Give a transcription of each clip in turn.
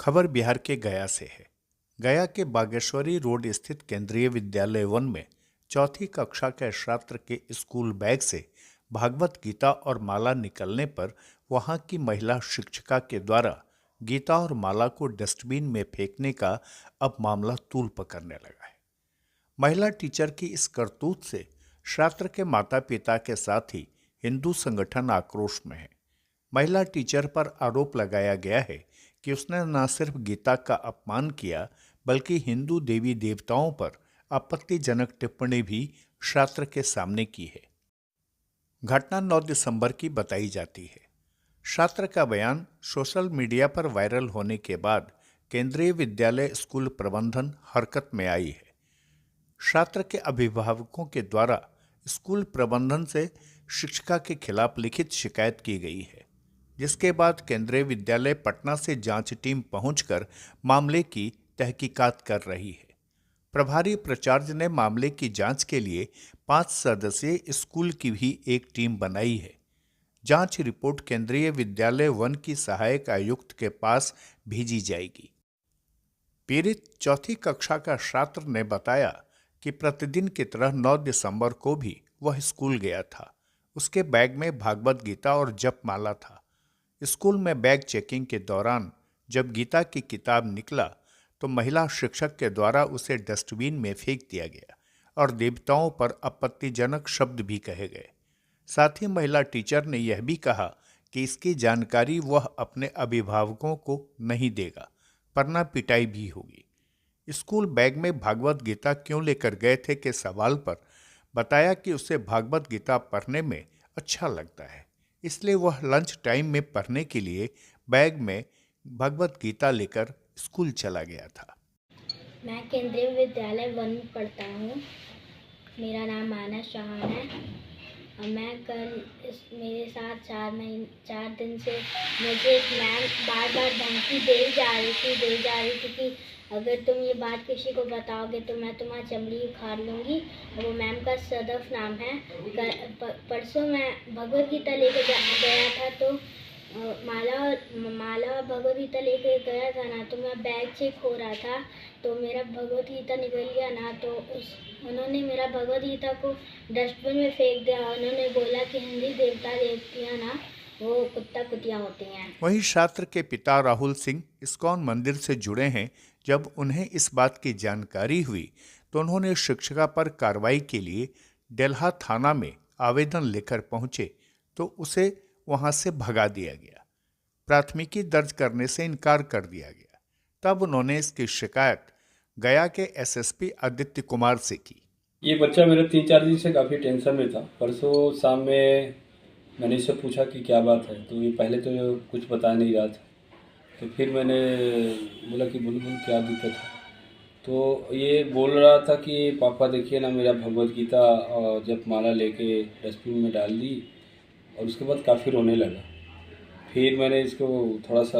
खबर बिहार के गया से है। गया के बागेश्वरी रोड स्थित केंद्रीय विद्यालय 1 में चौथी कक्षा के छात्र के स्कूल बैग से भागवत गीता और माला निकलने पर वहां की महिला शिक्षिका के द्वारा गीता और माला को डस्टबिन में फेंकने का अब मामला तूल पकड़ने लगा है। महिला टीचर की इस करतूत से छात्र के माता पिता के साथ ही हिंदू संगठन आक्रोश में है। महिला टीचर पर आरोप लगाया गया है कि उसने न सिर्फ गीता का अपमान किया बल्कि हिंदू देवी देवताओं पर आपत्तिजनक टिप्पणी भी छात्र के सामने की है। घटना 9 दिसंबर की बताई जाती है। छात्र का बयान सोशल मीडिया पर वायरल होने के बाद केंद्रीय विद्यालय स्कूल प्रबंधन हरकत में आई है। छात्र के अभिभावकों के द्वारा स्कूल प्रबंधन से शिक्षिका के खिलाफ लिखित शिकायत की गई है, जिसके बाद केंद्रीय विद्यालय पटना से जांच टीम पहुंचकर मामले की तहकीकात कर रही है। प्रभारी प्राचार्य ने मामले की जांच के लिए 5 सदस्यीय स्कूल की भी एक टीम बनाई है। जांच रिपोर्ट केंद्रीय विद्यालय 1 की सहायक आयुक्त के पास भेजी जाएगी। पीड़ित चौथी कक्षा का छात्र ने बताया कि प्रतिदिन की तरह 9 दिसंबर को भी वह स्कूल गया था। उसके बैग में भागवत गीता और जपमाला था। स्कूल में बैग चेकिंग के दौरान जब गीता की किताब निकला तो महिला शिक्षक के द्वारा उसे डस्टबिन में फेंक दिया गया और देवताओं पर आपत्तिजनक शब्द भी कहे गए। साथ ही महिला टीचर ने यह भी कहा कि इसकी जानकारी वह अपने अभिभावकों को नहीं देगा, वरना पिटाई भी होगी। स्कूल बैग में भागवत गीता क्यों लेकर गए थे के सवाल पर बताया कि उसे भागवत गीता पढ़ने में अच्छा लगता है, इसलिए वह लंच टाइम में पढ़ने के लिए बैग में भगवत गीता लेकर स्कूल चला गया था। मैं केंद्रीय विद्यालय 1 में पढ़ता हूँ। मेरा नाम मानस चौहान है और मैं मेरे साथ 4 दिन से मुझे एक मैम बार बार धमकी दे जा रही थी कि अगर तुम ये बात किसी को बताओगे तो मैं तुम्हारी चमड़ी उखाड़ लूँगी। और वो मैम का सदफ नाम है। परसों मैं भगवत गीता लेकर गया था तो माला भगवत गीता लेके गया था ना, तो मैं बैग चेक हो रहा था तो मेरा भगवत गीता निकल गया ना, तो उन्होंने मेरा भगवत गीता को डस्टबिन में फेंक दिया। उन्होंने बोला कि हिंदी देवता देवतियाँ ना वो कुत्ता कुतिया होती हैं। वहीं छात्र के पिता राहुल सिंह इस्कॉन मंदिर से जुड़े हैं। जब उन्हें इस बात की जानकारी हुई तो उन्होंने शिक्षिका पर कार्रवाई के लिए डेल्हा थाना में आवेदन लेकर पहुंचे तो उसे वहां से भगा दिया गया। प्राथमिकी दर्ज करने से इनकार कर दिया गया। तब उन्होंने इसकी शिकायत गया के एसएसपी आदित्य कुमार से की। ये बच्चा मेरा 3-4 दिन से काफ़ी टेंशन में था। परसों शाम में मैंने इससे पूछा कि क्या बात है, तो ये पहले तो कुछ बता नहीं रहा था। तो फिर मैंने बोला कि बुलबुल क्या दिक्कत है, तो ये बोल रहा था कि पापा देखिए ना, मेरा भगवत गीता और जपमाला लेके डस्टबिन में डाल दी। और उसके बाद काफ़ी रोने लगा। फिर मैंने इसको थोड़ा सा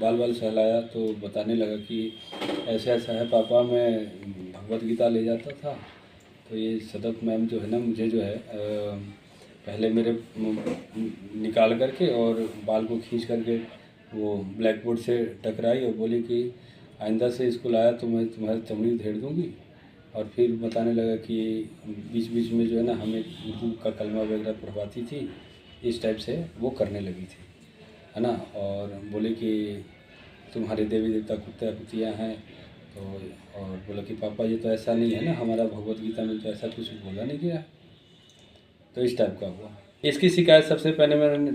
बाल सहलाया तो बताने लगा कि ऐसा ऐसा है पापा, मैं भगवत गीता ले जाता था तो ये सदफ मैम जो है ना, मुझे जो है पहले मेरे निकाल करके और बाल को खींच करके वो ब्लैक बोर्ड से टकराई और बोली कि आइंदा से स्कूल आया तो मैं तुम्हारी चमड़ी धेड़ दूँगी। और फिर बताने लगा कि बीच बीच में जो है ना हमें उर्दू का कलमा वगैरह पढ़वाती थी, इस टाइप से वो करने लगी थी, है ना। और बोले कि तुम्हारे देवी देवता कुत्ता कुतिया हैं, तो और बोला कि पापा ये तो ऐसा नहीं है ना, हमारा भगवत गीता में तो ऐसा कुछ बोला नहीं गया। तो इस टाइप का हुआ। इसकी शिकायत सबसे पहले मैंने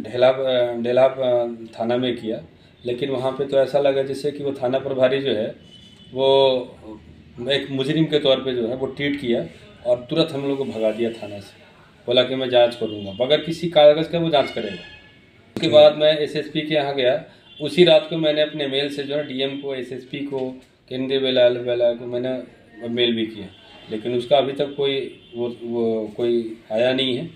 ढेला थाना में किया, लेकिन वहाँ पे तो ऐसा लगा जैसे कि वो थाना प्रभारी जो है वो एक मुजरिम के तौर पे जो है वो ट्रीट किया और तुरंत हम लोग को भगा दिया थाना से। बोला कि मैं जांच करूंगा, बगैर किसी कागज़ का वो जांच करेगा। उसके बाद मैं एसएसपी के यहाँ गया। उसी रात को मैंने अपने मेल से जो है डीएम को, एसएसपी को, केंद्रीय विद्यालय को मैंने मेल भी किया, लेकिन उसका अभी तक कोई आया नहीं है।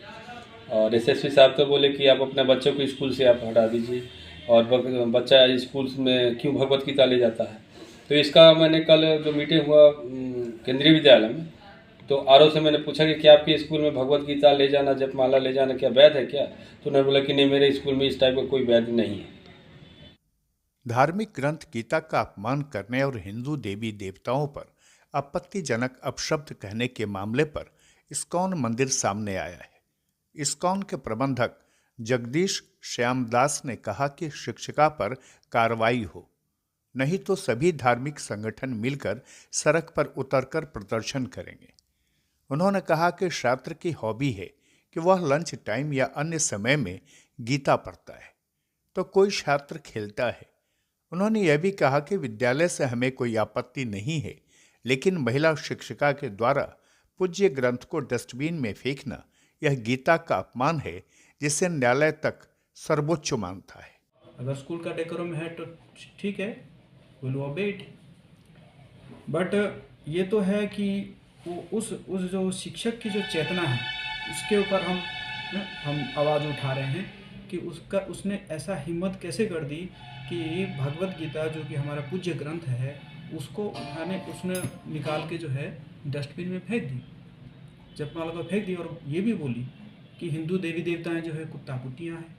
और एसएसपी साहब तो बोले कि आप अपने बच्चों को स्कूल से आप हटा दीजिए, और बच्चा स्कूल में क्यों भगवत गीता ले जाता है। तो इसका मैंने कल जो मीटिंग हुआ केंद्रीय विद्यालय में, तो आरओ से मैंने पूछा कि क्या आपके स्कूल में भगवत गीता ले जाना, जपमाला ले जाना क्या वैध है क्या। तो उन्होंने बोला कि नहीं, मेरे स्कूल में इस टाइप का कोई वैध नहीं है। धार्मिक ग्रंथ गीता का अपमान करने और हिंदू देवी देवताओं पर आपत्तिजनक अपशब्द कहने के मामले पर इस्कॉन मंदिर सामने आया है। इस्कॉन के प्रबंधक जगदीश श्यामदास ने कहा कि शिक्षिका पर कार्रवाई हो, नहीं तो सभी धार्मिक संगठन मिलकर सड़क पर उतरकर प्रदर्शन करेंगे। उन्होंने कहा कि छात्र की हॉबी है कि वह लंच टाइम या अन्य समय में गीता पढ़ता है तो कोई छात्र खेलता है। उन्होंने यह भी कहा कि विद्यालय से हमें कोई आपत्ति नहीं है, लेकिन महिला शिक्षिका के द्वारा पूज्य ग्रंथ को डस्टबिन में फेंकना यह गीता का अपमान है, जिसे न्यायालय तक सर्वोच्च मानता है। अगर स्कूल का डेकोरम है तो ठीक है, विल ओबे इट, बट ये तो है कि वो उस जो शिक्षक की जो चेतना है उसके ऊपर हम आवाज़ उठा रहे हैं कि उसने ऐसा हिम्मत कैसे कर दी कि भगवत गीता जो कि हमारा पूज्य ग्रंथ है उसको उसने निकाल के जो है डस्टबिन में फेंक दी, जपमाला को फेंक दी, और ये भी बोली कि हिंदू देवी देवताएं जो है कुत्ता कुतियाँ हैं।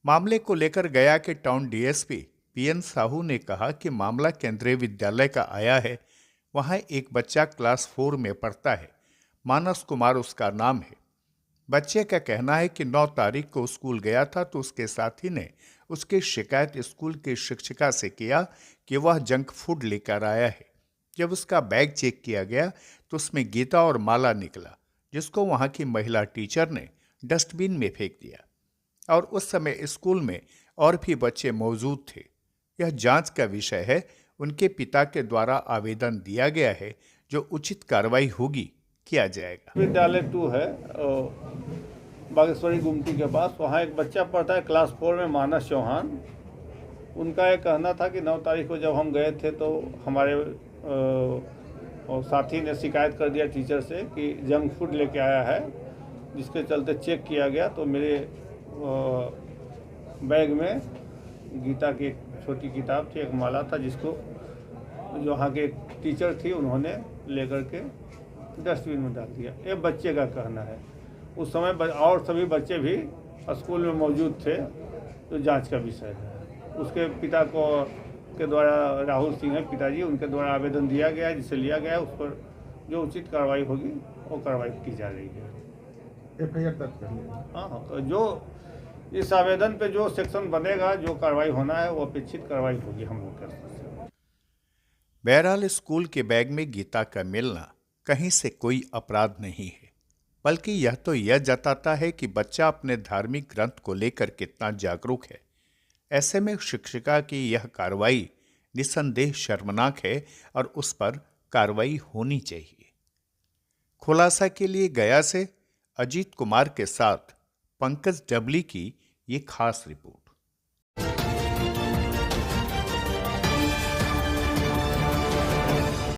मामले को लेकर गया के टाउन डीएसपी पीएन साहू ने कहा कि मामला केंद्रीय विद्यालय का आया है। वहां एक बच्चा क्लास 4 में पढ़ता है, मानस कुमार उसका नाम है। बच्चे का कहना है कि 9 तारीख को स्कूल गया था तो उसके साथी ने उसकी शिकायत स्कूल की शिक्षिका से किया कि वह जंक फूड लेकर आया है। जब उसका बैग चेक किया गया तो उसमें गीता और माला निकला, जिसको वहां की महिला टीचर ने डस्टबिन में फेंक दिया, और उस समय स्कूल में और भी बच्चे मौजूद थे। यह जांच का विषय है। उनके पिता के द्वारा आवेदन दिया गया है, जो उचित कार्रवाई होगी किया जाएगा। विद्यालय 2 है बागेश्वरी गुमटी के पास, वहाँ एक बच्चा पढ़ता है क्लास 4 में, मानस चौहान। उनका एक कहना था कि 9 तारीख को जब हम गए थे तो हमारे साथी ने शिकायत कर दिया टीचर से कि जंक फूड लेके आया है, जिसके चलते चेक किया गया तो मेरे बैग में गीता की एक छोटी किताब थी, एक माला था, जिसको जो वहाँ के टीचर थी उन्होंने लेकर के डस्टबिन में डाल दिया। ये बच्चे का कहना है। उस समय और सभी बच्चे भी स्कूल में मौजूद थे, तो जांच का विषय है। उसके पिता के द्वारा, राहुल सिंह है पिताजी, उनके द्वारा आवेदन दिया गया है, जिसे लिया गया है। उस पर जो उचित कार्रवाई होगी वो कार्रवाई की जा रही है। FIR दर्ज कर लिया। हाँ, तो जो इस आवेदन पे जो सेक्शन बनेगा, जो कार्रवाई होना है वो अपेक्षित कार्रवाई होगी हम लोग कर सकते हैं। बहरहाल स्कूल के बैग में गीता का मिलना कहीं से कोई अपराध नहीं है, बल्कि यह तो यह जताता है कि बच्चा अपने धार्मिक ग्रंथ को लेकर कितना जागरूक है। ऐसे में शिक्षिका की यह कार्रवाई निस्संदेह शर्मनाक है और उस पर कार्रवाई होनी चाहिए। खुलासा के लिए गया से अजीत कुमार के साथ पंकज डबली की ये खास रिपोर्ट।